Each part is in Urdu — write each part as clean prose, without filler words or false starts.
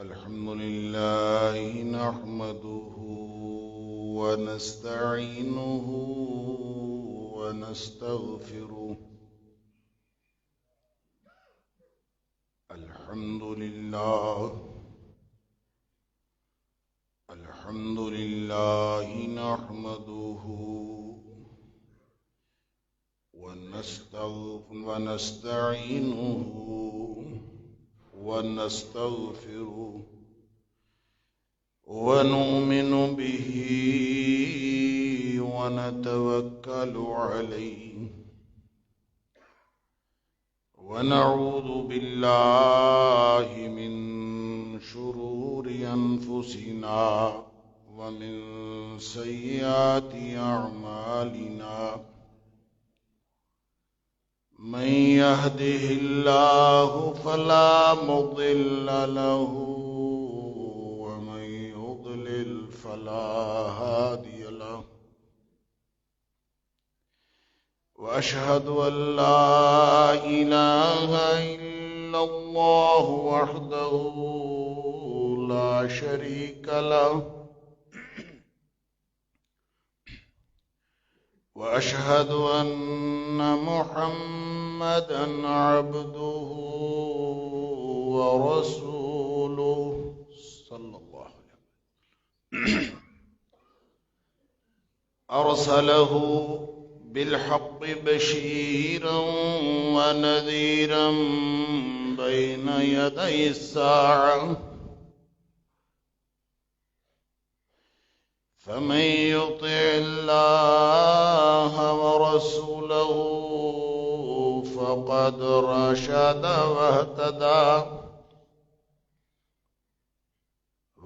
الحمد لله نحمده ونستعينه ونستغفره. الحمد لله نحمده ونستعينه ونستغفره ونؤمن به ونتوكل عليه ونعوذ بالله من شرور أنفسنا ومن سيئات أعمالنا. من يهده الله فلا مضل له ومن يضلل فلا هادي له. وأشهد أن لا إله إلا الله وحده لا شريك له. وأشهد أن محمدًا عبده ورسوله صلى الله عليه وسلم أرسله بالحق بشيرا ونذيرا بين يدي الساعة. فمن يطع الله ورسوله فقد رشد واهتدى.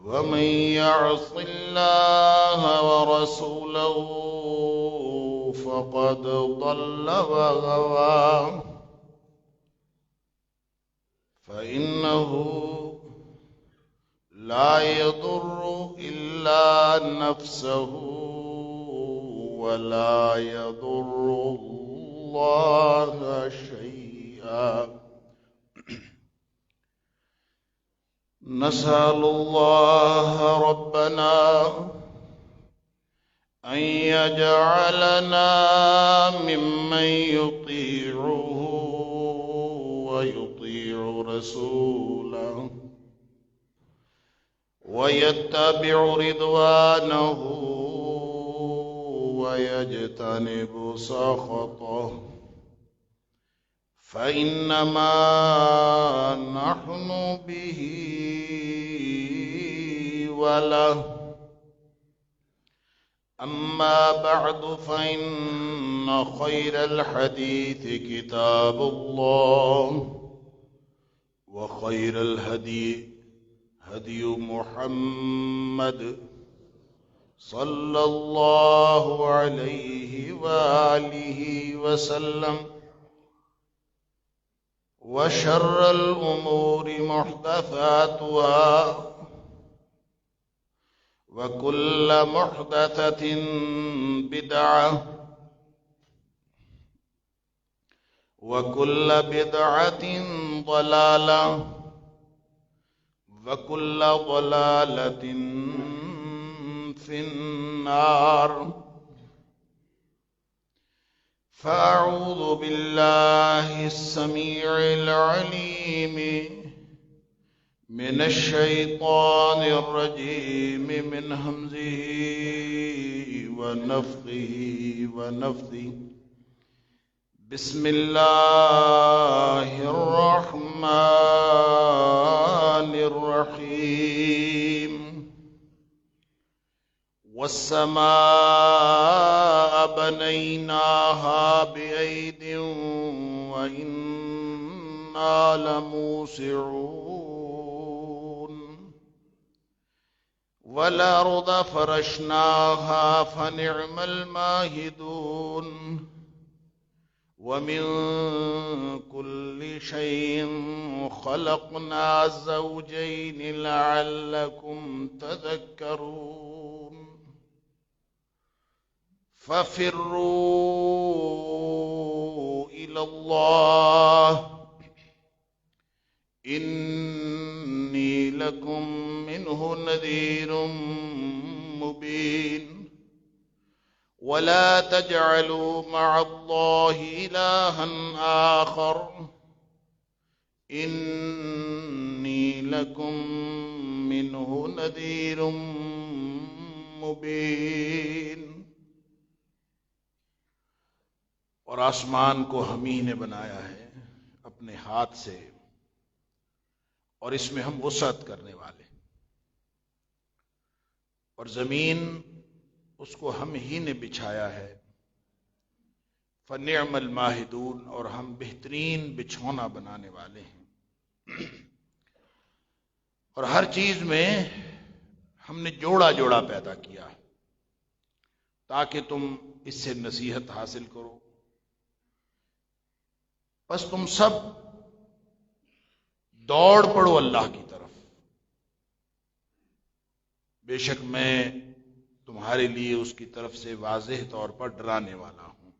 ومن يعص الله ورسوله فقد ضل وغوى. فإنه لا يضر إلا نفسه ولا يضر الله شيئا. نسأل الله ربنا أن يجعلنا ممن يطيعه ويطيع رسوله ويتبع رضوانه ويجتنب سخطه. فإنما نحن به وله. أما بعد فإن خير الحديث كتاب الله وخير الهدي هدي محمد صلى الله عليه وآله وسلم. وشر الأمور محدثاتها وكل محدثة بدعة وكل بدعة ضلالة وكل ضلالة في النار. فأعوذ بالله السميع العليم من الشيطان الرجيم من همزه ونفخه ونفثه. بسم الله الرحمن الرحيم. والسماء بنيناها بأيد وإنا لموسعون. والأرض فرشناها فنعم الماهدون. ومن كل شيء خلقنا زوجين لعلكم تذكرون. ففروا إلى الله إني لكم منه نذير مبين ولا تجعلوا مع الله إلها آخر إني لكم منه نذير مبين۔ اور آسمان کو ہم ہی نے بنایا ہے اپنے ہاتھ سے، اور اس میں ہم وسعت کرنے والے، اور زمین اس کو ہم ہی نے بچھایا ہے، فنعم الماہدون، اور ہم بہترین بچھونا بنانے والے ہیں۔ اور ہر چیز میں ہم نے جوڑا جوڑا پیدا کیا تاکہ تم اس سے نصیحت حاصل کرو۔ بس تم سب دوڑ پڑو اللہ کی طرف، بے شک میں تمہارے لیے اس کی طرف سے واضح طور پر ڈرانے والا ہوں۔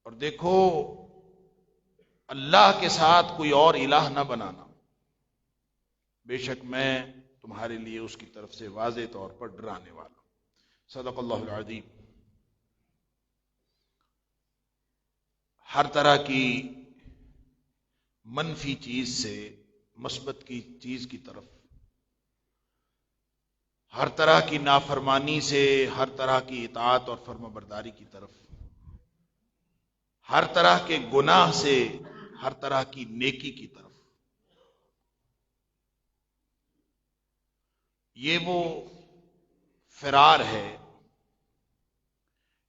اور دیکھو، اللہ کے ساتھ کوئی اور الہ نہ بنانا، بے شک میں تمہارے لیے اس کی طرف سے واضح طور پر ڈرانے والا ہوں۔ صدق اللہ العظیم۔ ہر طرح کی منفی چیز سے مثبت کی چیز کی طرف، ہر طرح کی نافرمانی سے ہر طرح کی اطاعت اور فرما برداری کی طرف، ہر طرح کے گناہ سے ہر طرح کی نیکی کی طرف، یہ وہ فرار ہے،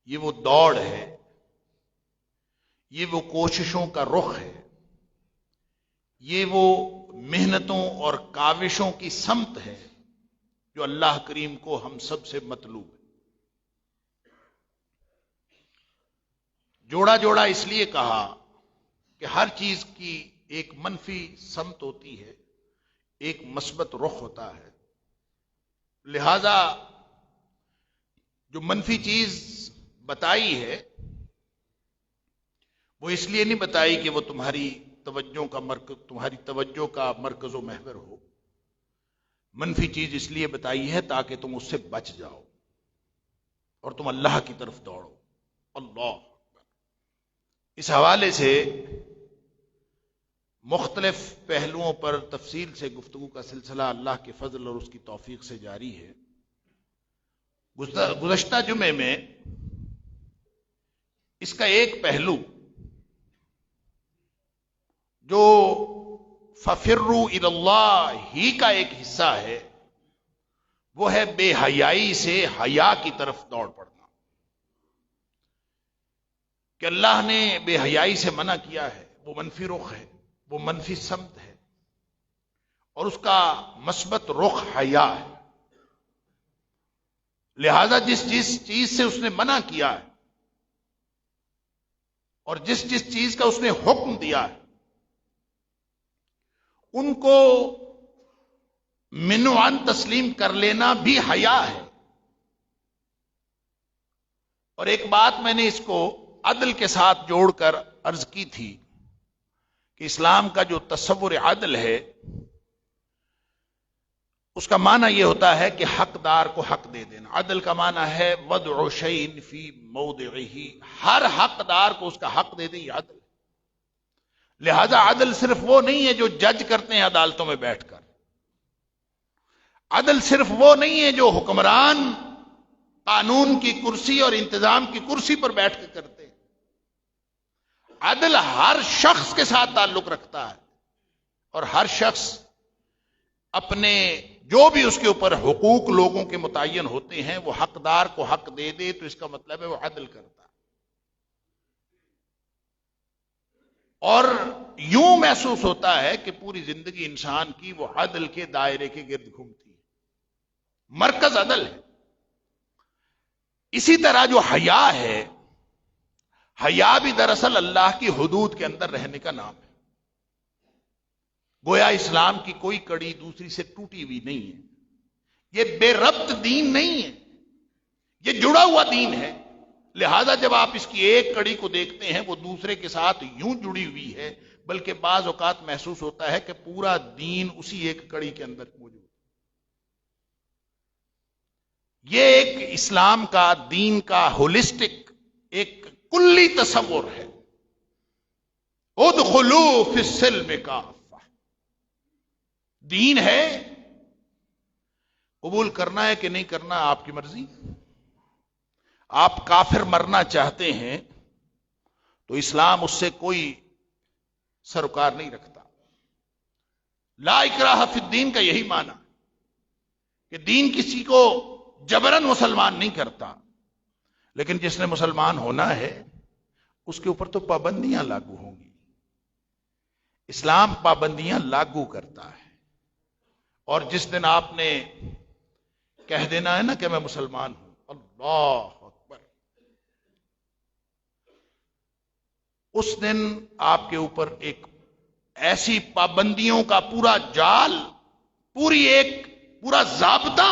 یہ وہ دوڑ ہے، یہ وہ کوششوں کا رخ ہے، یہ وہ محنتوں اور کاوشوں کی سمت ہے جو اللہ کریم کو ہم سب سے مطلوب ہے۔ جوڑا جوڑا اس لیے کہا کہ ہر چیز کی ایک منفی سمت ہوتی ہے، ایک مثبت رخ ہوتا ہے، لہذا جو منفی چیز بتائی ہے وہ اس لیے نہیں بتائی کہ وہ تمہاری توجہ کا مرکز و محور ہو، منفی چیز اس لیے بتائی ہے تاکہ تم اس سے بچ جاؤ اور تم اللہ کی طرف دوڑو۔ اللہ اکبر۔ اس حوالے سے مختلف پہلوؤں پر تفصیل سے گفتگو کا سلسلہ اللہ کے فضل اور اس کی توفیق سے جاری ہے۔ گزشتہ جمعے میں اس کا ایک پہلو جو فَفِرُّوا إِلَى اللَّهِ ہی کا ایک حصہ ہے، وہ ہے بے حیائی سے حیا کی طرف دوڑ پڑنا، کہ اللہ نے بے حیائی سے منع کیا ہے، وہ منفی رخ ہے، وہ منفی سمت ہے، اور اس کا مثبت رخ حیا ہے۔ لہذا جس چیز سے اس نے منع کیا ہے اور جس چیز کا اس نے حکم دیا ہے، ان کو منوعاً تسلیم کر لینا بھی حیا ہے۔ اور ایک بات میں نے اس کو عدل کے ساتھ جوڑ کر عرض کی تھی کہ اسلام کا جو تصور عدل ہے، اس کا معنی یہ ہوتا ہے کہ حقدار کو حق دے دینا۔ عدل کا معنی ہے وضع شیء فی موضعہ، ہر حقدار کو اس کا حق دے دیں، یہ عدل۔ لہذا عدل صرف وہ نہیں ہے جو جج کرتے ہیں عدالتوں میں بیٹھ کر، عدل صرف وہ نہیں ہے جو حکمران قانون کی کرسی اور انتظام کی کرسی پر بیٹھ کے کرتے ہیں۔ عدل ہر شخص کے ساتھ تعلق رکھتا ہے، اور ہر شخص اپنے جو بھی اس کے اوپر حقوق لوگوں کے متعین ہوتے ہیں وہ حقدار کو حق دے دے تو اس کا مطلب ہے وہ عدل کرتا ہے۔ اور یوں محسوس ہوتا ہے کہ پوری زندگی انسان کی وہ عدل کے دائرے کے گرد گھومتی ہے، مرکز عدل ہے۔ اسی طرح جو حیا ہے، حیا بھی دراصل اللہ کی حدود کے اندر رہنے کا نام ہے۔ گویا اسلام کی کوئی کڑی دوسری سے ٹوٹی ہوئی نہیں ہے، یہ بے ربط دین نہیں ہے، یہ جڑا ہوا دین ہے۔ لہذا جب آپ اس کی ایک کڑی کو دیکھتے ہیں وہ دوسرے کے ساتھ یوں جڑی ہوئی ہے، بلکہ بعض اوقات محسوس ہوتا ہے کہ پورا دین اسی ایک کڑی کے اندر موجود ہے۔ یہ ایک اسلام کا، دین کا ہولسٹک ایک کلی تصور ہے۔ ادخلوا فی السلم کافہ، دین ہے، قبول کرنا ہے کہ نہیں کرنا آپ کی مرضی۔ آپ کافر مرنا چاہتے ہیں تو اسلام اس سے کوئی سروکار نہیں رکھتا۔ لا اکراہ فی الدین کا یہی معنی کہ دین کسی کو جبرن مسلمان نہیں کرتا، لیکن جس نے مسلمان ہونا ہے اس کے اوپر تو پابندیاں لاگو ہوں گی۔ اسلام پابندیاں لاگو کرتا ہے، اور جس دن آپ نے کہہ دینا ہے نا کہ میں مسلمان ہوں، اللہ اکبر، اس دن آپ کے اوپر ایک ایسی پابندیوں کا پورا جال، پورا ضابطہ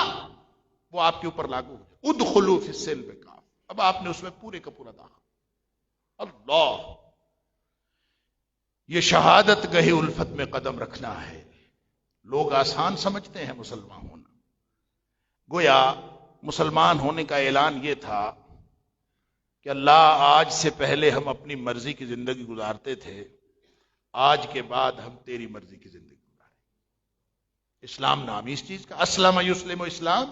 وہ آپ کے اوپر لاگو ہو جائے۔ ادخلوا فی السلم کافہ، اب آپ نے اس میں پورے کا پورا داخل۔ اللہ، یہ شہادت گہی الفت میں قدم رکھنا ہے۔ لوگ آسان سمجھتے ہیں مسلمان ہونا، گویا مسلمان ہونے کا اعلان یہ تھا کہ اللہ، آج سے پہلے ہم اپنی مرضی کی زندگی گزارتے تھے، آج کے بعد ہم تیری مرضی کی زندگی گزاریں۔ اسلام نام اس چیز کا، اسلم یسلم اسلام،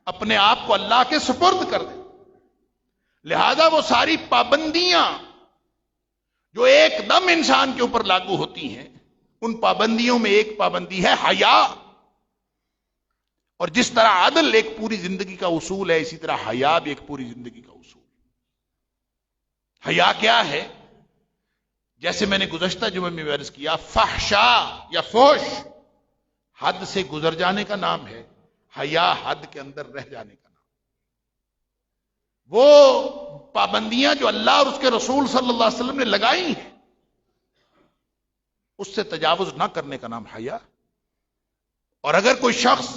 اپنے آپ کو اللہ کے سپرد کر دیں۔ لہذا وہ ساری پابندیاں جو ایک دم انسان کے اوپر لاگو ہوتی ہیں، ان پابندیوں میں ایک پابندی ہے حیا۔ اور جس طرح عدل ایک پوری زندگی کا اصول ہے، اسی طرح حیا بھی ایک پوری زندگی کا اصول ہے۔ حیا کیا ہے؟ جیسے میں نے گزشتہ جمعے میں عرض کیا، فحشاء یا فحش حد سے گزر جانے کا نام ہے، حیا حد کے اندر رہ جانے کا نام۔ وہ پابندیاں جو اللہ اور اس کے رسول صلی اللہ علیہ وسلم نے لگائی ہیں، اس سے تجاوز نہ کرنے کا نام حیا۔ اور اگر کوئی شخص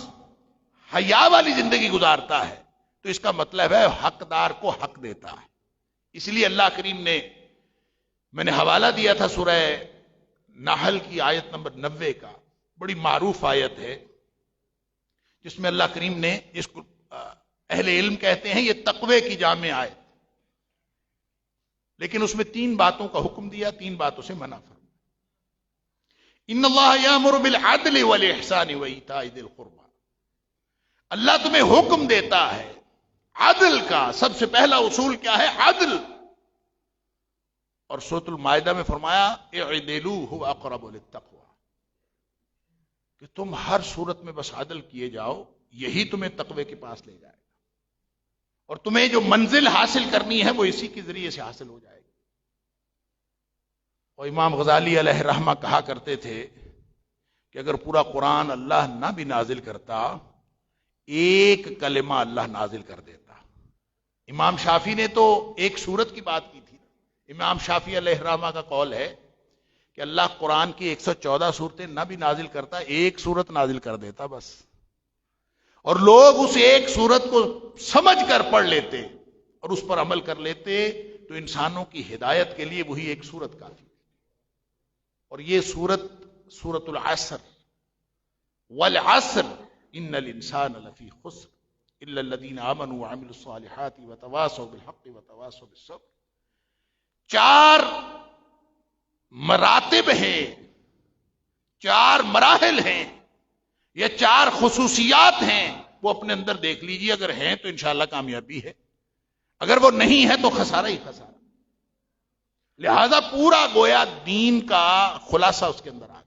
حیا والی زندگی گزارتا ہے تو اس کا مطلب ہے حقدار کو حق دیتا ہے۔ اس لیے اللہ کریم نے، میں نے حوالہ دیا تھا سورہ نحل کی آیت نمبر 90 کا، بڑی معروف آیت ہے جس میں اللہ کریم نے، جس کو اہل علم کہتے ہیں یہ تقوی کی جامع آیت، لیکن اس میں 3 باتوں کا حکم دیا، 3 باتوں سے منع فرمایا۔ ان اللہ یامر بالعدل والاحسان وایتاء ذی القربى، اللہ تمہیں حکم دیتا ہے عدل کا۔ سب سے پہلا اصول کیا ہے؟ عدل۔ اور سورۃ المائدہ میں فرمایا اعدلوا هو اقرب للتقوى، کہ تم ہر صورت میں بس عدل کیے جاؤ، یہی تمہیں تقوی کے پاس لے جائے گا، اور تمہیں جو منزل حاصل کرنی ہے وہ اسی کے ذریعے سے حاصل ہو جائے گی۔ اور امام غزالی علیہ رحمہ کہا کرتے تھے کہ اگر پورا قرآن اللہ نہ بھی نازل کرتا، ایک کلمہ اللہ نازل کر دیتا۔ امام شافعی نے تو ایک سورت کی بات کی تھی۔ امام شافعی علیہ رحمہ کا قول ہے کہ اللہ قرآن کی 114 صورتیں نہ بھی نازل کرتا، ایک صورت نازل کر دیتا بس، اور لوگ اس ایک صورت کو سمجھ کر پڑھ لیتے اور اس پر عمل کر لیتے، تو انسانوں کی ہدایت کے لیے وہی ایک صورت کافی۔ اور یہ صورت سورۃ العصر، والعصر ان الانسان لفی خسر الا الذین آمنوا وعملوا الصالحات وتواصوا بالحق وتواصوا بالصبر۔ 4 مراتب ہیں، 4 مراحل ہیں، یہ 4 خصوصیات ہیں، وہ اپنے اندر دیکھ لیجیے، اگر ہیں تو انشاءاللہ کامیابی ہے، اگر وہ نہیں ہے تو خسارہ ہی خسارہ۔ لہذا پورا گویا دین کا خلاصہ اس کے اندر آ گیا۔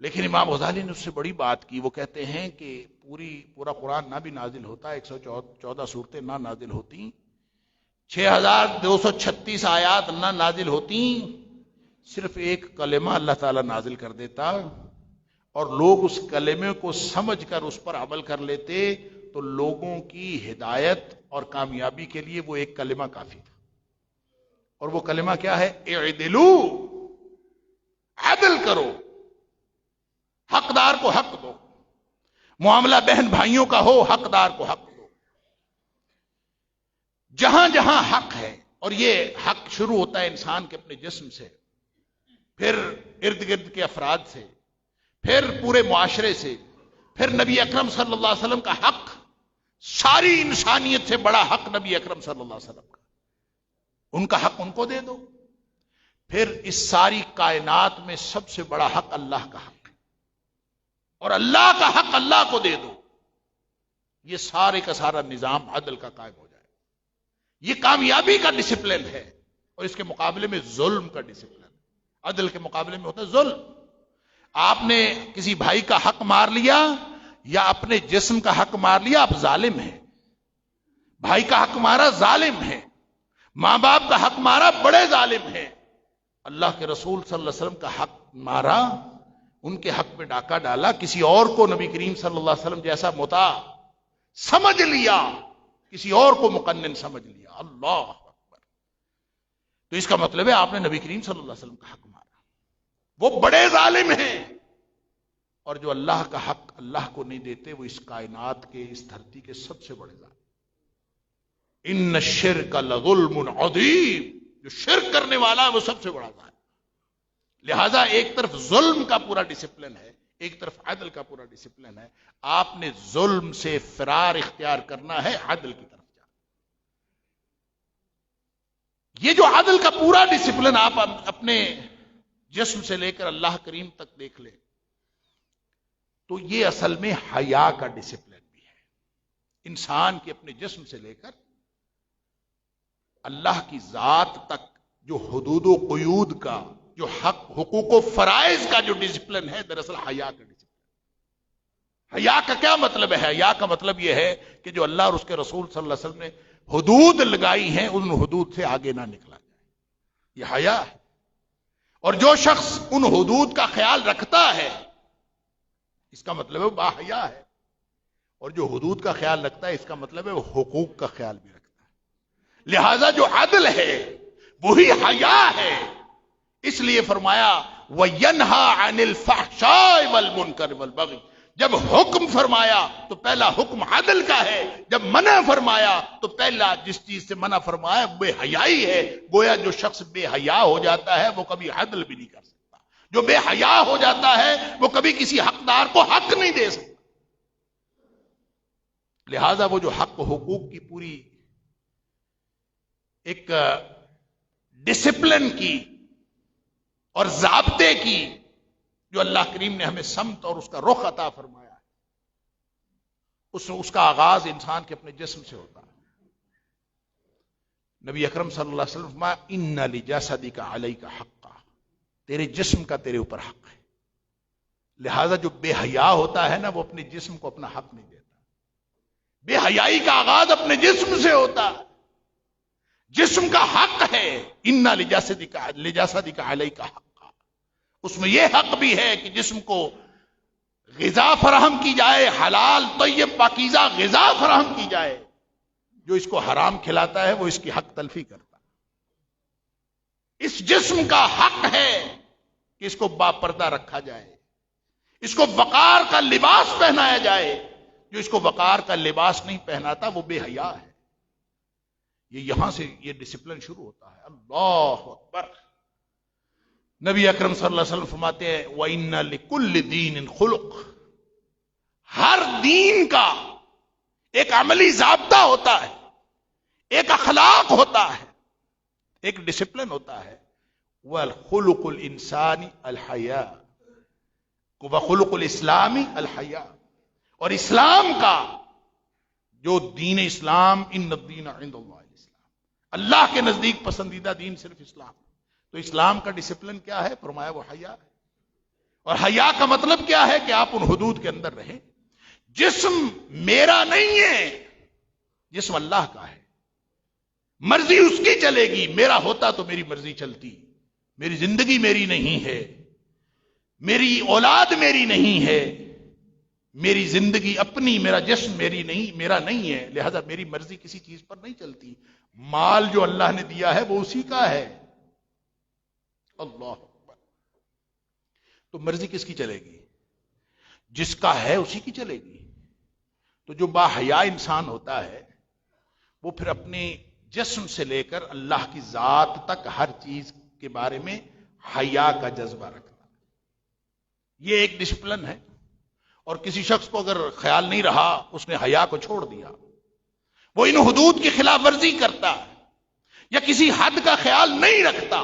لیکن امام غزالی نے اس سے بڑی بات کی، وہ کہتے ہیں کہ پورا قرآن نہ بھی نازل ہوتا، 114 صورتیں نہ نازل ہوتی، 6236 آیات نہ نازل ہوتی، صرف ایک کلمہ اللہ تعالیٰ نازل کر دیتا، اور لوگ اس کلمے کو سمجھ کر اس پر عمل کر لیتے، تو لوگوں کی ہدایت اور کامیابی کے لیے وہ ایک کلمہ کافی تھا۔ اور وہ کلمہ کیا ہے؟ اعدلوا، عدل کرو، حقدار کو حق دو، معاملہ بہن بھائیوں کا ہو، حقدار کو حق دو۔ جہاں جہاں حق ہے، اور یہ حق شروع ہوتا ہے انسان کے اپنے جسم سے، پھر ارد گرد کے افراد سے، پھر پورے معاشرے سے، پھر نبی اکرم صلی اللہ علیہ وسلم کا حق، ساری انسانیت سے بڑا حق نبی اکرم صلی اللہ علیہ وسلم کا، ان کا حق ان کو دے دو، پھر اس ساری کائنات میں سب سے بڑا حق اللہ کا حق ہے، اور اللہ کا حق اللہ کو دے دو، یہ سارے کا سارا نظام عدل کا قائم ہو جائے۔ یہ کامیابی کا ڈسپلن ہے، اور اس کے مقابلے میں ظلم کا ڈسپلن، عدل کے مقابلے میں ہوتا ہے ظلم۔ آپ نے کسی بھائی کا حق مار لیا یا اپنے جسم کا حق مار لیا، آپ ظالم ہیں۔ بھائی کا حق مارا، ظالم ہے۔ ماں باپ کا حق مارا، بڑے ظالم ہیں۔ اللہ کے رسول صلی اللہ علیہ وسلم کا حق مارا، ان کے حق میں ڈاکہ ڈالا، کسی اور کو نبی کریم صلی اللہ علیہ وسلم جیسا مطاع سمجھ لیا، کسی اور کو مقنن سمجھ لیا، اللہ اکبر، تو اس کا مطلب ہے آپ نے نبی کریم صلی اللہ علیہ وسلم کا حق مارا۔ وہ بڑے ظالم ہیں، اور جو اللہ کا حق اللہ کو نہیں دیتے وہ اس کائنات کے، اس دھرتی کے سب سے بڑے ظالم۔ ان الشرک لظلم عظیم، جو شرک کرنے والا ہے وہ سب سے بڑا ظالم۔ لہذا ایک طرف ظلم کا پورا ڈسپلن ہے، ایک طرف عدل کا پورا ڈسپلن ہے۔ آپ نے ظلم سے فرار اختیار کرنا ہے، عدل کی طرف جانا۔ یہ جو عدل کا پورا ڈسپلن آپ اپنے جسم سے لے کر اللہ کریم تک دیکھ لیں، تو یہ اصل میں حیا کا ڈسپلن بھی ہے۔ انسان کے اپنے جسم سے لے کر اللہ کی ذات تک جو حدود و قیود کا، جو حق، حقوق و فرائض کا جو ڈسپلن ہے، دراصل حیا کا ڈسپلن۔ حیا کا کیا مطلب ہے؟ حیا کا مطلب یہ ہے کہ جو اللہ اور اس کے رسول صلی اللہ علیہ وسلم نے حدود لگائی ہیں، ان حدود سے آگے نہ نکلا جائے، یہ حیا ہے۔ اور جو شخص ان حدود کا خیال رکھتا ہے، اس کا مطلب ہے وہ باحیا ہے، اور جو حدود کا خیال رکھتا ہے، اس کا مطلب ہے وہ حقوق کا خیال بھی رکھتا ہے۔ لہذا جو عدل ہے وہی حیا ہے۔ اس لیے فرمایا وَيَنْهَا عَنِ الْفَحْشَاءِ وَالْمُنْكَرِ وَالْبَغْيِ، جب حکم فرمایا تو پہلا حکم عدل کا ہے، جب منع فرمایا تو پہلا جس چیز سے منع فرمایا بے حیائی ہے۔ گویا جو شخص بے حیا ہو جاتا ہے وہ کبھی عدل بھی نہیں کر سکتا، جو بے حیا ہو جاتا ہے وہ کبھی کسی حقدار کو حق نہیں دے سکتا۔ لہذا وہ جو حق و حقوق کی پوری ایک ڈسپلن کی اور ضابطے کی جو اللہ کریم نے ہمیں سمت اور اس کا رخ عطا فرمایا ہے، اس کا آغاز انسان کے اپنے جسم سے ہوتا ہے۔ نبی اکرم صلی اللہ علیہ وسلم فرمایا ان لجسدک علیک حقا، تیرے جسم کا تیرے اوپر حق ہے۔ لہذا جو بے حیا ہوتا ہے نا، وہ اپنے جسم کو اپنا حق نہیں دیتا۔ بے حیائی کا آغاز اپنے جسم سے ہوتا ہے۔ جسم کا حق ہے، ان لجسدک علیک حقا، اس میں یہ حق بھی ہے کہ جسم کو غذا فراہم کی جائے، حلال طیب پاکیزہ غذا فراہم کی جائے۔ جو اس کو حرام کھلاتا ہے وہ اس کی حق تلفی کرتا ہے۔ اس جسم کا حق ہے کہ اس کو باپردہ رکھا جائے، اس کو وقار کا لباس پہنایا جائے۔ جو اس کو وقار کا لباس نہیں پہناتا وہ بے حیا ہے۔ یہ یہاں سے یہ ڈسپلن شروع ہوتا ہے۔ اللہ اکبر۔ نبی اکرم صلی اللہ علیہ وسلم فرماتے ہیں وَإِنَّ لِكُلِّ دِينٍ خُلُقٍ، ہر دین کا ایک عملی ضابطہ ہوتا ہے، ایک اخلاق ہوتا ہے، ایک ڈسپلن ہوتا ہے۔ وَخُلُقُ الْإِنسَانِ الْحَيَاءُ، وَخُلُقُ الْإِسْلَامِ الْحَيَاءُ، اور اسلام کا جو دین اسلام، ان الدین عند اللہ الاسلام، اللہ کے نزدیک پسندیدہ دین صرف اسلام۔ تو اسلام کا ڈسپلن کیا ہے؟ فرمایا وہ حیا ہے۔ اور حیا کا مطلب کیا ہے؟ کہ آپ ان حدود کے اندر رہیں۔ جسم میرا نہیں ہے، جسم اللہ کا ہے، مرضی اس کی چلے گی۔ میرا ہوتا تو میری مرضی چلتی، میری زندگی میری نہیں ہے، میری اولاد میری نہیں ہے، میری زندگی اپنی، میرا جسم میرا نہیں ہے، لہذا میری مرضی کسی چیز پر نہیں چلتی۔ مال جو اللہ نے دیا ہے وہ اسی کا ہے۔ اللہ اکبر۔ تو مرضی کس کی چلے گی؟ جس کا ہے اسی کی چلے گی۔ تو جو باحیا انسان ہوتا ہے وہ پھر اپنے جسم سے لے کر اللہ کی ذات تک ہر چیز کے بارے میں حیا کا جذبہ رکھنا. یہ ایک ڈسپلن ہے. اور کسی شخص کو اگر خیال نہیں رہا اس نے حیا کو چھوڑ دیا, وہ ان حدود کی خلاف ورزی کرتا ہے یا کسی حد کا خیال نہیں رکھتا,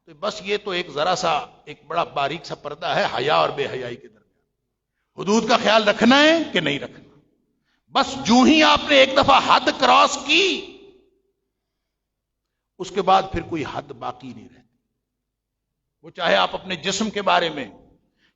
تو بس یہ تو ایک ذرا سا ایک بڑا باریک سا پردہ ہے حیا اور بے حیائی کے درمیان. حدود کا خیال رکھنا ہے کہ نہیں رکھنا. بس جو ہی آپ نے ایک دفعہ حد کراس کی, اس کے بعد پھر کوئی حد باقی نہیں رہتی. وہ چاہے آپ اپنے جسم کے بارے میں,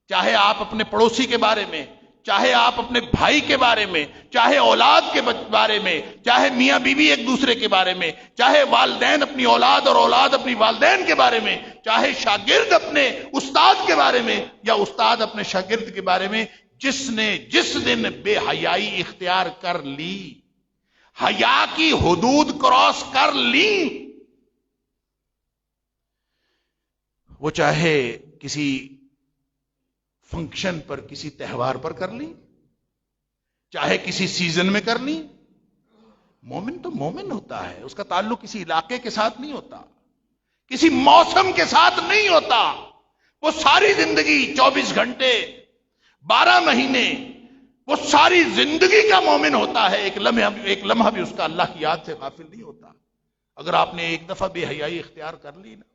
چاہے آپ اپنے پڑوسی کے بارے میں, چاہے آپ اپنے بھائی کے بارے میں, چاہے اولاد کے بارے میں, چاہے میاں بیوی ایک دوسرے کے بارے میں, چاہے والدین اپنی اولاد اور اولاد اپنی والدین کے بارے میں, چاہے شاگرد اپنے استاد کے بارے میں یا استاد اپنے شاگرد کے بارے میں, جس نے جس دن بے حیائی اختیار کر لی, حیا کی حدود کراس کر لی, وہ چاہے کسی فنکشن پر, کسی تہوار پر کر لی, چاہے کسی سیزن میں کر لی, مومن تو مومن ہوتا ہے. اس کا تعلق کسی علاقے کے ساتھ نہیں ہوتا, کسی موسم کے ساتھ نہیں ہوتا. وہ ساری زندگی 24 گھنٹے 12 مہینے وہ ساری زندگی کا مومن ہوتا ہے. ایک لمحہ بھی اس کا اللہ کی یاد سے غافل نہیں ہوتا. اگر آپ نے ایک دفعہ بے حیائی اختیار کر لی نا,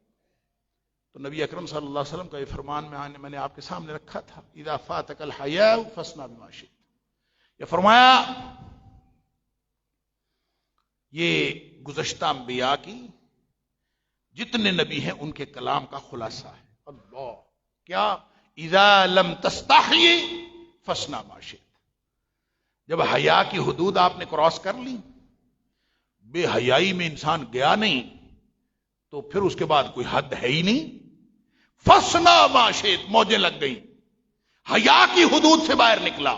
تو نبی اکرم صلی اللہ علیہ وسلم کا یہ فرمان میں نے آپ کے سامنے رکھا تھا, اذا فاتک الحیاء فاصنع بما شئت. یہ فرمایا یہ گزشتہ انبیاء کی جتنے نبی ہیں ان کے کلام کا خلاصہ ہے. اللہ کیا, اذا لم تستحی فاصنع ما شئت. جب حیا کی حدود آپ نے کراس کر لی, بے حیائی میں انسان گیا نہیں, تو پھر اس کے بعد کوئی حد ہے ہی نہیں. فاصنع ما شئت, موجیں لگ گئی. حیا کی حدود سے باہر نکلا,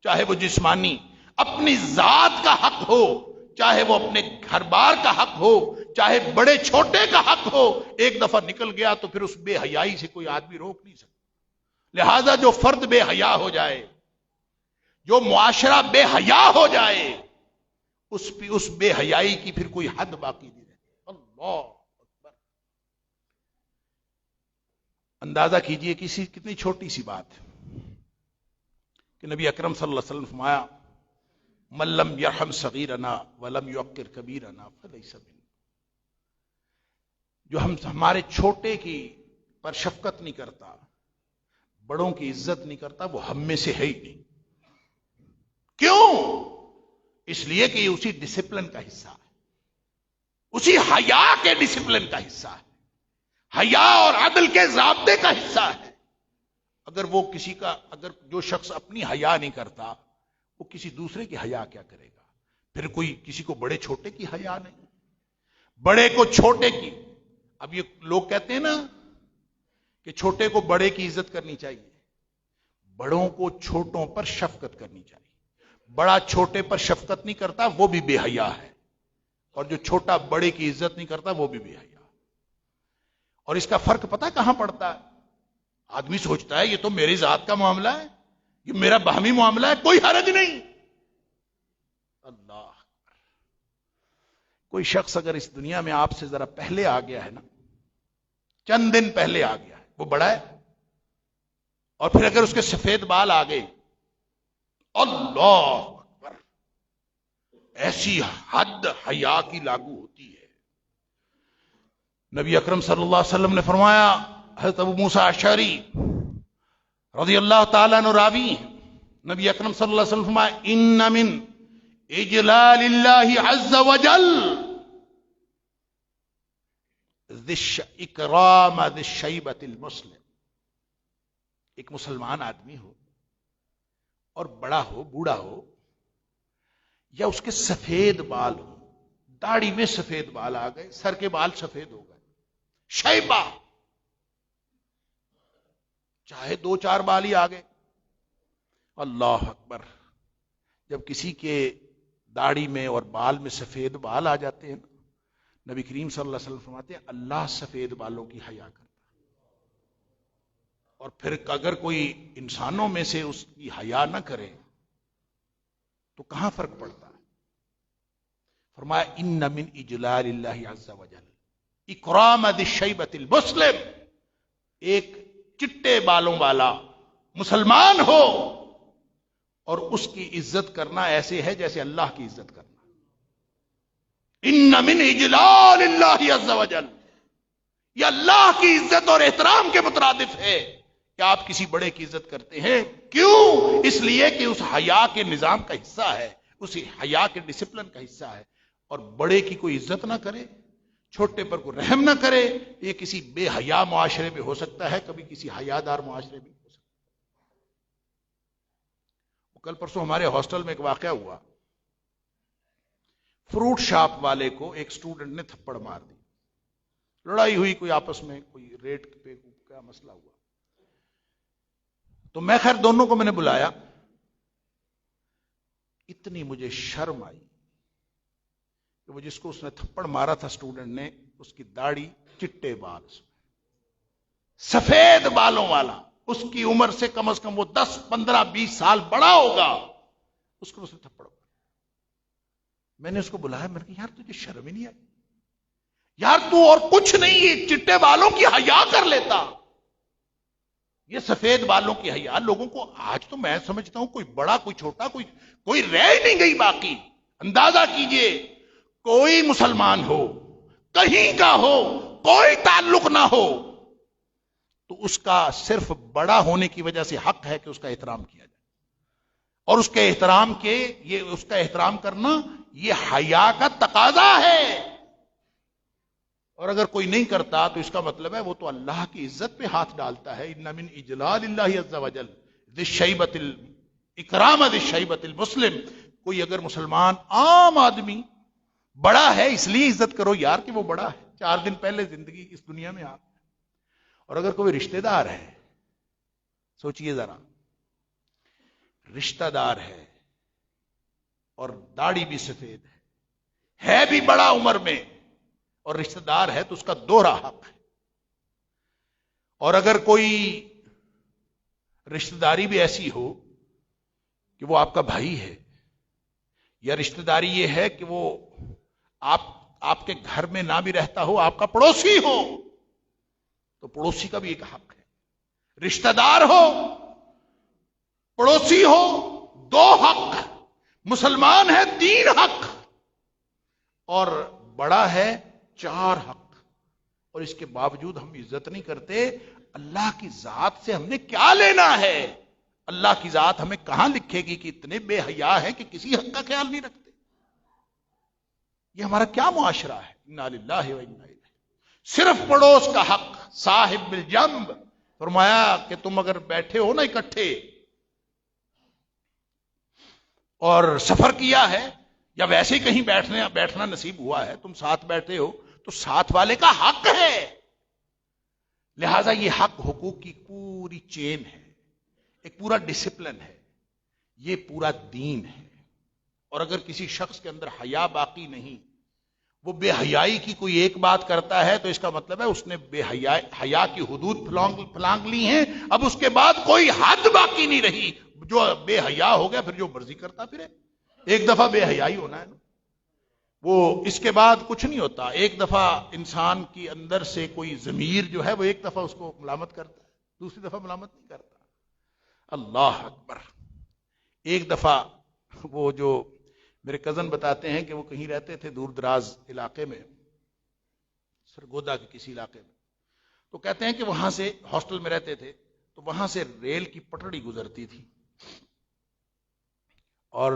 چاہے وہ جسمانی اپنی ذات کا حق ہو, چاہے وہ اپنے گھر بار کا حق ہو, چاہے بڑے چھوٹے کا حق ہو. ایک دفعہ نکل گیا تو پھر اس بے حیائی سے کوئی آدمی روک نہیں سکتا. لہذا جو فرد بے حیا ہو جائے, جو معاشرہ بے حیا ہو جائے, اس بے حیائی کی پھر کوئی حد باقی نہیں رہتی. اللہ اکبر. اندازہ کیجئے کتنی چھوٹی سی بات کہ نبی اکرم صلی اللہ علیہ وسلم فرمایا, من لم یرحم صغیرنا ولم یوقر کبیرنا فلیس منا. جو ہمارے چھوٹے کی پر شفقت نہیں کرتا, بڑوں کی عزت نہیں کرتا, وہ ہم میں سے ہے ہی نہیں. کیوں؟ اس لیے کہ یہ اسی ڈسپلن کا حصہ ہے, اسی حیا کے ڈسپلن کا حصہ ہے, حیا اور عدل کے ضابطے کا حصہ ہے. اگر جو شخص اپنی حیا نہیں کرتا, وہ کسی دوسرے کی حیا کیا کرے گا؟ پھر کوئی کسی کو بڑے چھوٹے کی حیا نہیں, بڑے کو چھوٹے کی. اب یہ لوگ کہتے ہیں نا کہ چھوٹے کو بڑے کی عزت کرنی چاہیے, بڑوں کو چھوٹوں پر شفقت کرنی چاہیے. بڑا چھوٹے پر شفقت نہیں کرتا, وہ بھی بے حیا ہے, اور جو چھوٹا بڑے کی عزت نہیں کرتا, وہ بھی بے حیا. اور اس کا فرق پتہ کہاں پڑتا ہے؟ آدمی سوچتا ہے یہ تو میری ذات کا معاملہ ہے, یہ میرا باہمی معاملہ ہے, کوئی حرج نہیں. اللہ, کوئی شخص اگر اس دنیا میں آپ سے ذرا پہلے آ گیا ہے نا, چند دن پہلے آ گیا ہے, وہ بڑا ہے. اور پھر اگر اس کے سفید بال آ گئے, اللہ اکبر, ایسی حد حیا کی لاگو ہوتی ہے. نبی اکرم صلی اللہ علیہ وسلم نے فرمایا, حضرت ابو موسیٰ اشعری رضی اللہ تعالیٰ عنہ راوی, نبی اکرم صلی اللہ علیہ وسلم فرمایا, ان من اجلال اللہ عز وجل اکرام ذی الشیبۃ المسلم. ایک مسلمان آدمی ہو, اور بڑا ہو, بوڑھا ہو, یا اس کے سفید بال ہو, داڑھی میں سفید بال آ گئے, سر کے بال سفید ہو گئے, شیبہ, چاہے 2-4 بال ہی آ گئے. اللہ اکبر. جب کسی کے داڑھی میں اور بال میں سفید بال آ جاتے ہیں, نبی کریم صلی اللہ علیہ وسلم فرماتے ہیں اللہ سفید بالوں کی حیا کرتا ہے. اور پھر اگر کوئی انسانوں میں سے اس کی حیا نہ کرے تو کہاں فرق پڑتا ہے؟ فرمایا ان من اجلال اللہ عز وجل اکرام ذی الشیبۃ المسلم، ایک چٹے بالوں والا مسلمان ہو اور اس کی عزت کرنا ایسے ہے جیسے اللہ کی عزت کرنا. ان من اجلال اللہ عز وجل، یہ اللہ کی عزت اور احترام کے مترادف ہے کہ آپ کسی بڑے کی عزت کرتے ہیں. کیوں؟ اس لیے کہ اس حیا کے نظام کا حصہ ہے، اس حیا کے ڈسپلن کا حصہ ہے. اور بڑے کی کوئی عزت نہ کرے، چھوٹے پر کوئی رحم نہ کرے، یہ کسی بے حیا معاشرے میں ہو سکتا ہے، کبھی کسی حیادار معاشرے میں ہو سکتا ہے. کل پرسوں ہمارے ہاسٹل میں ایک واقعہ ہوا. فروٹ شاپ والے کو ایک سٹوڈنٹ نے تھپڑ مار دی، لڑائی ہوئی کوئی آپس میں، کوئی ریٹ پہ کیا مسئلہ ہوا. تو میں خیر دونوں کو میں نے بلایا. اتنی مجھے شرم آئی کہ وہ جس کو اس نے تھپڑ مارا تھا اسٹوڈنٹ نے، اس کی داڑھی چٹے بال، سفید بالوں والا، اس کی عمر سے کم از کم وہ 10 15 20 سال بڑا ہوگا، اس کو اس نے تھپڑ مارا. میں نے اس کو بلایا، میں نے کہا یار تجھے شرم ہی نہیں آئی؟ یار تو اور کچھ نہیں، یہ چٹے بالوں کی حیا کر لیتا، یہ سفید بالوں کی حیا. لوگوں کو آج تو میں سمجھتا ہوں کوئی بڑا کوئی چھوٹا کوئی رہ ہی نہیں گئی باقی. اندازہ کیجئے کوئی مسلمان ہو، کہیں کا ہو، کوئی تعلق نہ ہو، تو اس کا صرف بڑا ہونے کی وجہ سے حق ہے کہ اس کا احترام کیا جائے. اور اس کے احترام کرنا یہ حیا کا تقاضا ہے. اور اگر کوئی نہیں کرتا تو اس کا مطلب ہے وہ تو اللہ کی عزت پہ ہاتھ ڈالتا ہے. ان من اجلال اللہ عز وجل ذی الشیبۃ اکرام ذی الشیبۃ المسلم. کوئی اگر مسلمان عام آدمی بڑا ہے اس لیے عزت کرو یار کہ وہ بڑا ہے، 4 دن پہلے زندگی اس دنیا میں آ. اور اگر کوئی رشتہ دار ہے، سوچئے ذرا، رشتہ دار ہے اور داڑھی بھی سفید ہے بھی بڑا عمر میں، اور رشتہ دار ہے تو اس کا دوہرا حق ہے. اور اگر کوئی رشتہ داری بھی ایسی ہو کہ وہ آپ کا بھائی ہے، یا رشتہ داری یہ ہے کہ وہ آپ کے گھر میں نہ بھی رہتا ہو، آپ کا پڑوسی ہو، تو پڑوسی کا بھی ایک حق ہے. رشتہ دار ہو، پڑوسی ہو، 2 حق. مسلمان ہے 3 حق، اور بڑا ہے 4 حق. اور اس کے باوجود ہم عزت نہیں کرتے. اللہ کی ذات سے ہم نے کیا لینا ہے؟ اللہ کی ذات ہمیں کہاں لکھے گی کہ اتنے بے حیا ہے کہ کسی حق کا خیال نہیں رکھتے؟ یہ ہمارا کیا معاشرہ ہے؟ انا للہ و انا الیہ. صرف پڑوس کا حق. صاحب بالجنب، فرمایا کہ تم اگر بیٹھے ہو نا اکٹھے اور سفر کیا ہے یا ویسے ہی کہیں بیٹھنا نصیب ہوا ہے، تم ساتھ بیٹھے ہو تو ساتھ والے کا حق ہے. لہذا یہ حق حقوق کی پوری چین ہے، ایک پورا ڈسپلن ہے، یہ پورا دین ہے. اور اگر کسی شخص کے اندر حیا باقی نہیں، وہ بے حیائی کی کوئی ایک بات کرتا ہے تو اس کا مطلب ہے اس نے بے حیا کی حدود پھلانگ لی ہیں. اب اس کے بعد کوئی حد باقی نہیں رہی. جو بے حیا ہو گیا پھر جو مرضی کرتا پھرے. ایک دفعہ بے حیائی ہونا ہے نا، وہ اس کے بعد کچھ نہیں ہوتا. ایک دفعہ انسان کی اندر سے کوئی ضمیر جو ہے وہ ایک دفعہ اس کو ملامت کرتا ہے، دوسری دفعہ ملامت نہیں کرتا. اللہ اکبر. ایک دفعہ وہ جو میرے کزن بتاتے ہیں کہ وہ کہیں رہتے تھے دور دراز علاقے میں، سرگودا کے کسی علاقے میں، تو کہتے ہیں کہ وہاں سے ہاسٹل میں رہتے تھے تو وہاں سے ریل کی پٹڑی گزرتی تھی، اور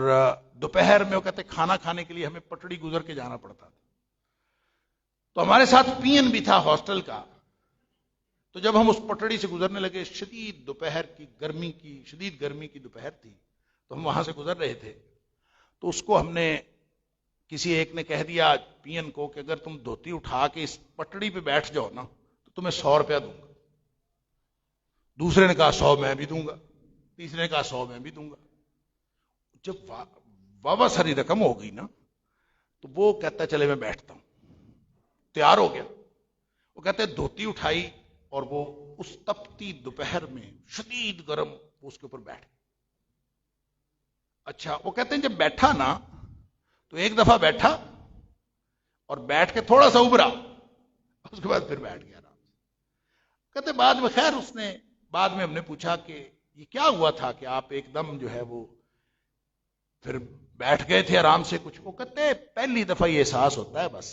دوپہر میں وہ کہتے کھانا کھانے کے لیے ہمیں پٹڑی گزر کے جانا پڑتا تھا. تو ہمارے ساتھ پین بھی تھا ہاسٹل کا. تو جب ہم اس پٹڑی سے گزرنے لگے، شدید گرمی کی دوپہر تھی، تو ہم وہاں سے گزر رہے تھے. تو اس کو ہم نے کسی ایک نے کہہ دیا پین کو کہ اگر تم دھوتی اٹھا کے اس پٹڑی پہ بیٹھ جاؤ نا تو تمہیں 100 روپیہ دوں گا. دوسرے نے کہا 100 میں بھی دوں گا، تیسرے نے کہا 100 میں بھی دوں گا. جب واہ ساری رقم ہو گئی نا تو وہ کہتا ہے چلے میں بیٹھتا ہوں. تیار ہو گیا، وہ کہتے ہیں دھوتی اٹھائی اور وہ اس تپتی دوپہر میں شدید گرم اس کے اوپر بیٹھ گیا. اچھا، وہ کہتے ہیں جب بیٹھا نا تو ایک دفعہ بیٹھا اور بیٹھ کے تھوڑا سا ابھرا، اس کے بعد پھر بیٹھ گیا آرام سے. کہتے بعد میں خیر اس نے بعد میں ہم نے پوچھا کہ یہ کیا ہوا تھا کہ آپ ایک دم جو ہے وہ پھر بیٹھ گئے تھے آرام سے کچھ. وہ کہتے پہلی دفعہ یہ احساس ہوتا ہے بس.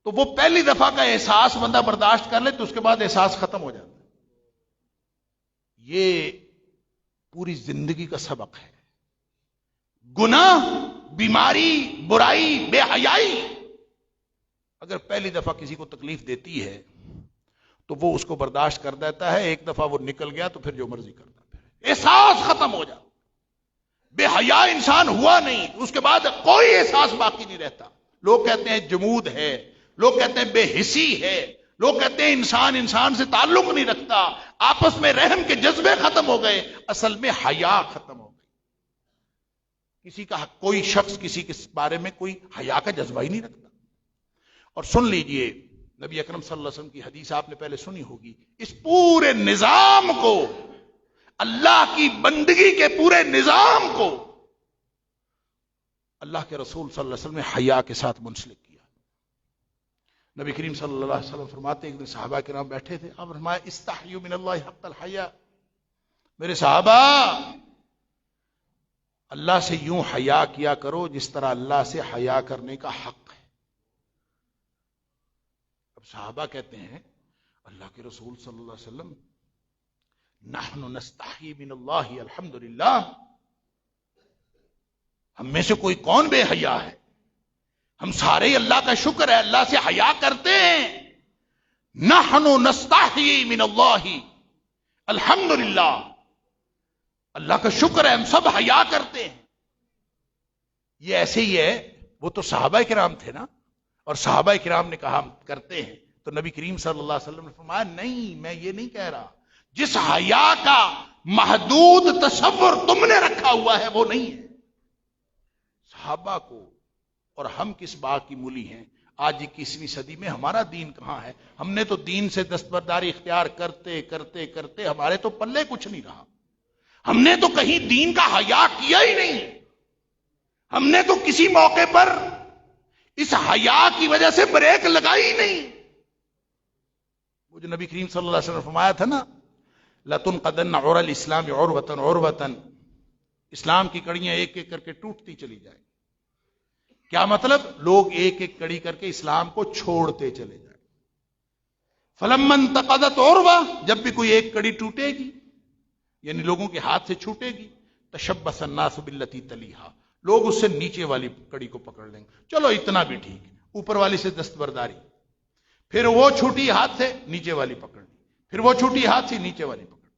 تو وہ پہلی دفعہ کا احساس بندہ برداشت کر لے تو اس کے بعد احساس ختم ہو جاتا ہے. یہ پوری زندگی کا سبق ہے. گناہ، بیماری، برائی، بے حیائی اگر پہلی دفعہ کسی کو تکلیف دیتی ہے تو وہ اس کو برداشت کر دیتا ہے. ایک دفعہ وہ نکل گیا تو پھر جو مرضی کرتا پھر احساس ختم ہو جاتا. بے حیا انسان ہوا نہیں، اس کے بعد کوئی احساس باقی نہیں رہتا. لوگ کہتے ہیں جمود ہے، لوگ کہتے ہیں بے حسی ہے، لوگ کہتے ہیں انسان سے تعلق نہیں رکھتا، آپس میں رحم کے جذبے ختم ہو گئے. اصل میں حیا ختم ہو گئی. کسی کا کوئی شخص کسی کے بارے میں کوئی حیا کا جذبہ ہی نہیں رکھتا. اور سن لیجئے نبی اکرم صلی اللہ علیہ وسلم کی حدیث آپ نے پہلے سنی ہوگی. اس پورے نظام کو، اللہ کی بندگی کے پورے نظام کو اللہ کے رسول صلی اللہ علیہ وسلم نے حیا کے ساتھ منسلک کیا. نبی کریم صلی اللہ علیہ وسلم فرماتے ہیں ایک دن صحابہ کرام بیٹھے تھے، آپ فرمایا استحیوا من اللہ حق الحیا. میرے صحابہ اللہ سے یوں حیا کیا کرو جس طرح اللہ سے حیا کرنے کا حق ہے. اب صحابہ کہتے ہیں اللہ کے رسول صلی اللہ علیہ وسلم نحن نستحی من اللہ الحمدللہ، ہم میں سے کوئی کون بے حیا ہے؟ ہم سارے اللہ کا شکر ہے اللہ سے حیا کرتے ہیں. نحن نستحی من اللہ الحمدللہ، اللہ کا شکر ہے ہم سب حیا کرتے ہیں. یہ ایسے ہی ہے. وہ تو صحابہ کرام تھے نا، اور صحابہ کرام نے کہا ہم کرتے ہیں. تو نبی کریم صلی اللہ علیہ وسلم نے فرمایا نہیں، میں یہ نہیں کہہ رہا. جس حیا کا محدود تصور تم نے رکھا ہوا ہے وہ نہیں ہے. صحابہ کو، اور ہم کس بات کی مولی ہیں آج 21ویں صدی میں؟ ہمارا دین کہاں ہے؟ ہم نے تو دین سے دستبرداری اختیار کرتے کرتے کرتے ہمارے تو پلے کچھ نہیں رہا. ہم نے تو کہیں دین کا حیا کیا ہی نہیں. ہم نے تو کسی موقع پر اس حیا کی وجہ سے بریک لگائی نہیں. وہ جو نبی کریم صلی اللہ علیہ وسلم نے فرمایا تھا نا لَتُنْقَدَنَّ عُرَى الْإِسْلَامِ عُرْوَةً عُرْوَةً، اسلام کی کڑیاں ایک ایک کر کے ٹوٹتی چلی جائیں. کیا مطلب؟ لوگ ایک ایک کڑی کر کے اسلام کو چھوڑتے چلے جائیں. فَلَمَّا انْتَقَدَتْ عُرْوَةً، جب بھی کوئی ایک کڑی ٹوٹے گی یعنی لوگوں کے ہاتھ سے چھوٹے گی، تشبث الناس باللتی تلیہا، لوگ اس سے نیچے والی کڑی کو پکڑ لیں گے. چلو اتنا بھی ٹھیک ہے، اوپر والی سے دستبرداری. پھر وہ چھوٹی ہاتھ سے نیچے والی پکڑ لی، پھر وہ چھوٹی ہاتھ سے نیچے والی پکڑ لی.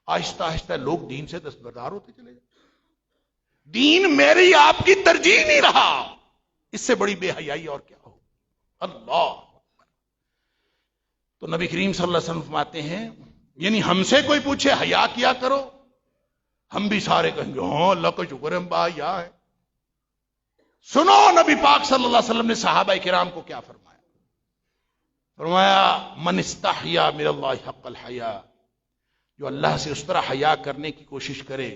آہستہ آہستہ لوگ دین سے دستبردار ہوتے چلے جائیں. دین میری آپ کی ترجیح نہیں رہا. اس سے بڑی بے حیائی اور کیا ہو؟ اللہ. تو نبی کریم صلی اللہ علیہ وسلم فرماتے ہیں یعنی ہم سے کوئی پوچھے حیا کیا کرو، ہم بھی سارے کہیں گے ہاں اللہ کا شکر ہے ہم با حیا ہے. سنو نبی پاک صلی اللہ علیہ وسلم نے صحابہ کرام کو کیا فرمایا. فرمایا من استحیا من اللہ حق الحیا، جو اللہ سے اس طرح حیا کرنے کی کوشش کرے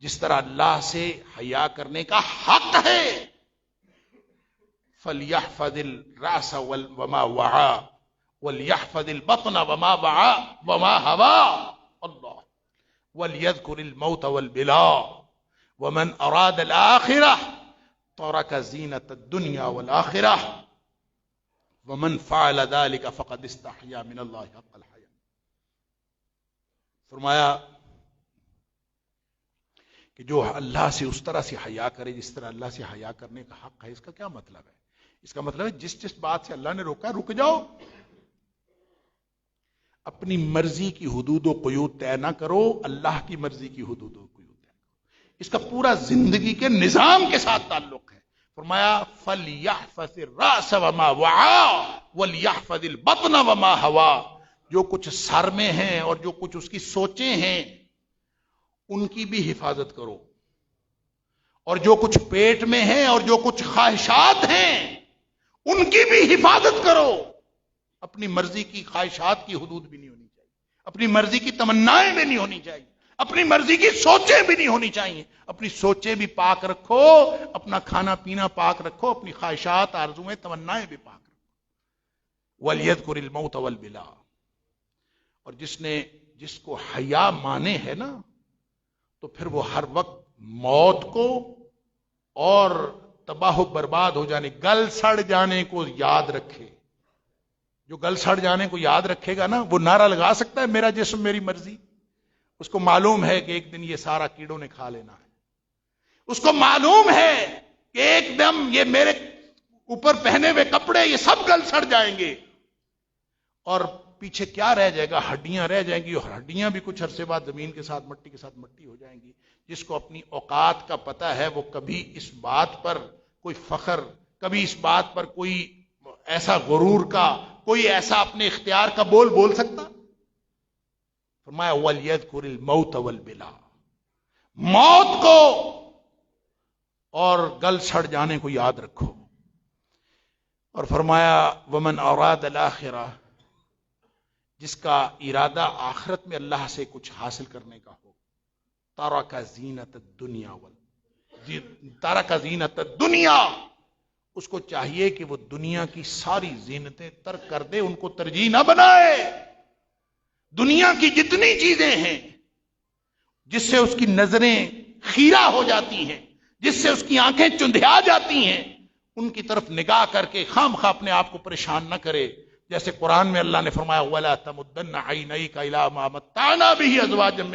جس طرح اللہ سے حیا کرنے کا حق ہے. فَلْيَحْفَظِ الرَّأْسَ وَمَا وَعَى وَلْيَحْفَظِ الْبَطْنَ وَمَا وَعَى وَمَا هَوَى اللہ وَلْيَذْكُرِ الْمَوْتَ وَالْبِلَا وَمَنْ أَرَادَ الْآخِرَةَ تَرَكَ زِينَةَ الدُّنْيَا وَالْآخِرَةِ وَمَنْ فَعَلَ ذَلِكَ فَقَدْ اسْتَحْيَا مِنَ اللَّهِ حَقَّ الْحَيَاءِ. فرمایا کہ جو اللہ سے اس طرح سے حیا کرے جس طرح اللہ سے حیا کرنے کا حق ہے. اس کا کیا مطلب ہے؟ اس کا مطلب ہے جس بات سے اللہ نے روکا رک جاؤ. اپنی مرضی کی حدود و قیود طے نہ کرو، اللہ کی مرضی کی حدود و قیود طے کرو. اس کا پورا زندگی کے نظام کے ساتھ تعلق ہے. فرمایا فَلْيَحْفَظِ الرَّأْسَ وَمَا وَعَى وَلْيَحْفَظِ الْبَطْنَ وَمَا هَوَى. جو کچھ سر میں ہیں اور جو کچھ اس کی سوچیں ہیں ان کی بھی حفاظت کرو، اور جو کچھ پیٹ میں ہیں اور جو کچھ خواہشات ہیں ان کی بھی حفاظت کرو. اپنی مرضی کی خواہشات کی حدود بھی نہیں ہونی چاہیے، اپنی مرضی کی تمنائیں بھی نہیں ہونی چاہیے، اپنی مرضی کی سوچیں بھی نہیں ہونی چاہیے. اپنی سوچیں بھی پاک رکھو, اپنا کھانا پینا پاک رکھو, اپنی خواہشات آرزویں تمنائیں بھی پاک رکھو. وَلْيَذْكُرِ الْمَوْتَ وَالْبِلَا, اور جس کو حیا مانے ہے نا, تو پھر وہ ہر وقت موت کو اور تباہ و برباد ہو جانے, گل سڑ جانے کو یاد رکھے. جو گل سڑ جانے کو یاد رکھے گا نا, وہ نعرہ لگا سکتا ہے میرا جسم میری مرضی. اس کو معلوم ہے کہ ایک دن یہ سارا کیڑوں نے کھا لینا ہے. اس کو معلوم ہے کہ ایک دم یہ میرے اوپر پہنے ہوئے کپڑے یہ سب گل سڑ جائیں گے, اور پیچھے کیا رہ جائے گا؟ ہڈیاں رہ جائیں گی, اور ہڈیاں بھی کچھ عرصے بعد زمین کے ساتھ مٹی کے ساتھ مٹی ہو جائیں گی. جس کو اپنی اوقات کا پتہ ہے وہ کبھی اس بات پر کوئی فخر, کبھی اس بات پر کوئی ایسا غرور کا, کوئی ایسا اپنے اختیار کا بول سکتا؟ فرمایا وَلْيَذْكُرِ الْمَوْتَ وَالْبِلَا, موت کو اور گل سڑ جانے کو یاد رکھو. اور فرمایا وَمَنْ أَرَادَ الْآخِرَةَ, جس کا ارادہ آخرت میں اللہ سے کچھ حاصل کرنے کا ہو, تَرَكَ زِينَةَ الدُّنْيَا تَرَكَ زِينَةَ الدُّنْيَا, اس کو چاہیے کہ وہ دنیا کی ساری زینتیں ترک کر دے, ان کو ترجیح نہ بنائے. دنیا کی جتنی چیزیں ہیں جس سے اس کی نظریں خیرہ ہو جاتی ہیں, جس سے اس کی آنکھیں چندھیا جاتی ہیں, ان کی طرف نگاہ کر کے خام خواہ اپنے آپ کو پریشان نہ کرے. جیسے قرآن میں اللہ نے فرمایا وَلَا تَمُدَّنَّ عَيْنَيْكَ إِلَىٰ مَا مَتَّعْنَا بِهِ أَزْوَاجًا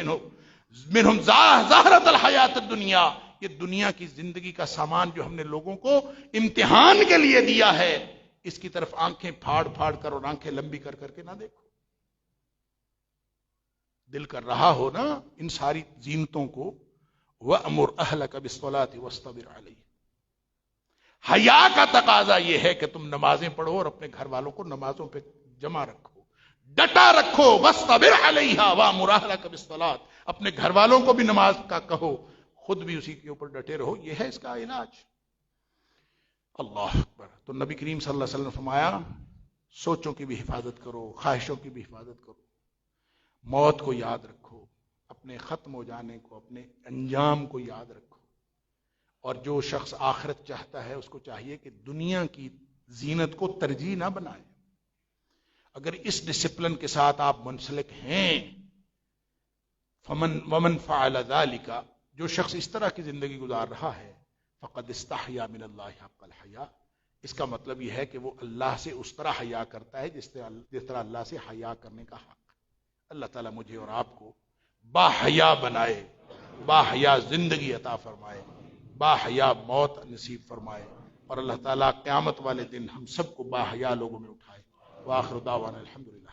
مِّنْهُمْ زَهْرَةَ الْحَيَاةِ الدُّنْيَا, یہ دنیا کی زندگی کا سامان جو ہم نے لوگوں کو امتحان کے لیے دیا ہے, اس کی طرف آنکھیں پھاڑ پھاڑ کر اور آنکھیں لمبی کر کر کے نہ دیکھو. دل کر رہا ہو نا ان ساری زینتوں کو, وَأْمُرْ أَهْلَكَ بِالصَّلَاةِ وَاصْطَبِرْ عَلَيْهَا, حیا کا تقاضا یہ ہے کہ تم نمازیں پڑھو اور اپنے گھر والوں کو نمازوں پہ جمع رکھو, ڈٹا رکھو. وَاصْطَبِرْ عَلَيْهَا وَأْمُرْ أَهْلَكَ بِالصَّلَاةِ, اپنے گھر والوں کو بھی نماز کا کہو, خود بھی اسی کے اوپر ڈٹے رہو. یہ ہے اس کا علاج. اللہ اکبر. تو نبی کریم صلی اللہ علیہ وسلم نے فرمایا سوچوں کی بھی حفاظت کرو, خواہشوں کی بھی حفاظت کرو, موت کو یاد رکھو, اپنے ختم ہو جانے کو, اپنے انجام کو یاد رکھو. اور جو شخص آخرت چاہتا ہے اس کو چاہیے کہ دنیا کی زینت کو ترجیح نہ بنائے. اگر اس ڈسپلن کے ساتھ آپ منسلک ہیں, ومن فعل ذلك, جو شخص اس طرح کی زندگی گزار رہا ہے, فقد استحیا من اللہ حق الحیا, اس کا مطلب یہ ہے کہ وہ اللہ سے اس طرح حیا کرتا ہے جس طرح اللہ سے حیا کرنے کا حق. اللہ تعالیٰ مجھے اور آپ کو با حیا بنائے, با حیا زندگی عطا فرمائے, با حیا موت نصیب فرمائے, اور اللہ تعالیٰ قیامت والے دن ہم سب کو با حیا لوگوں میں اٹھائے. وآخر دعوانا الحمدللہ.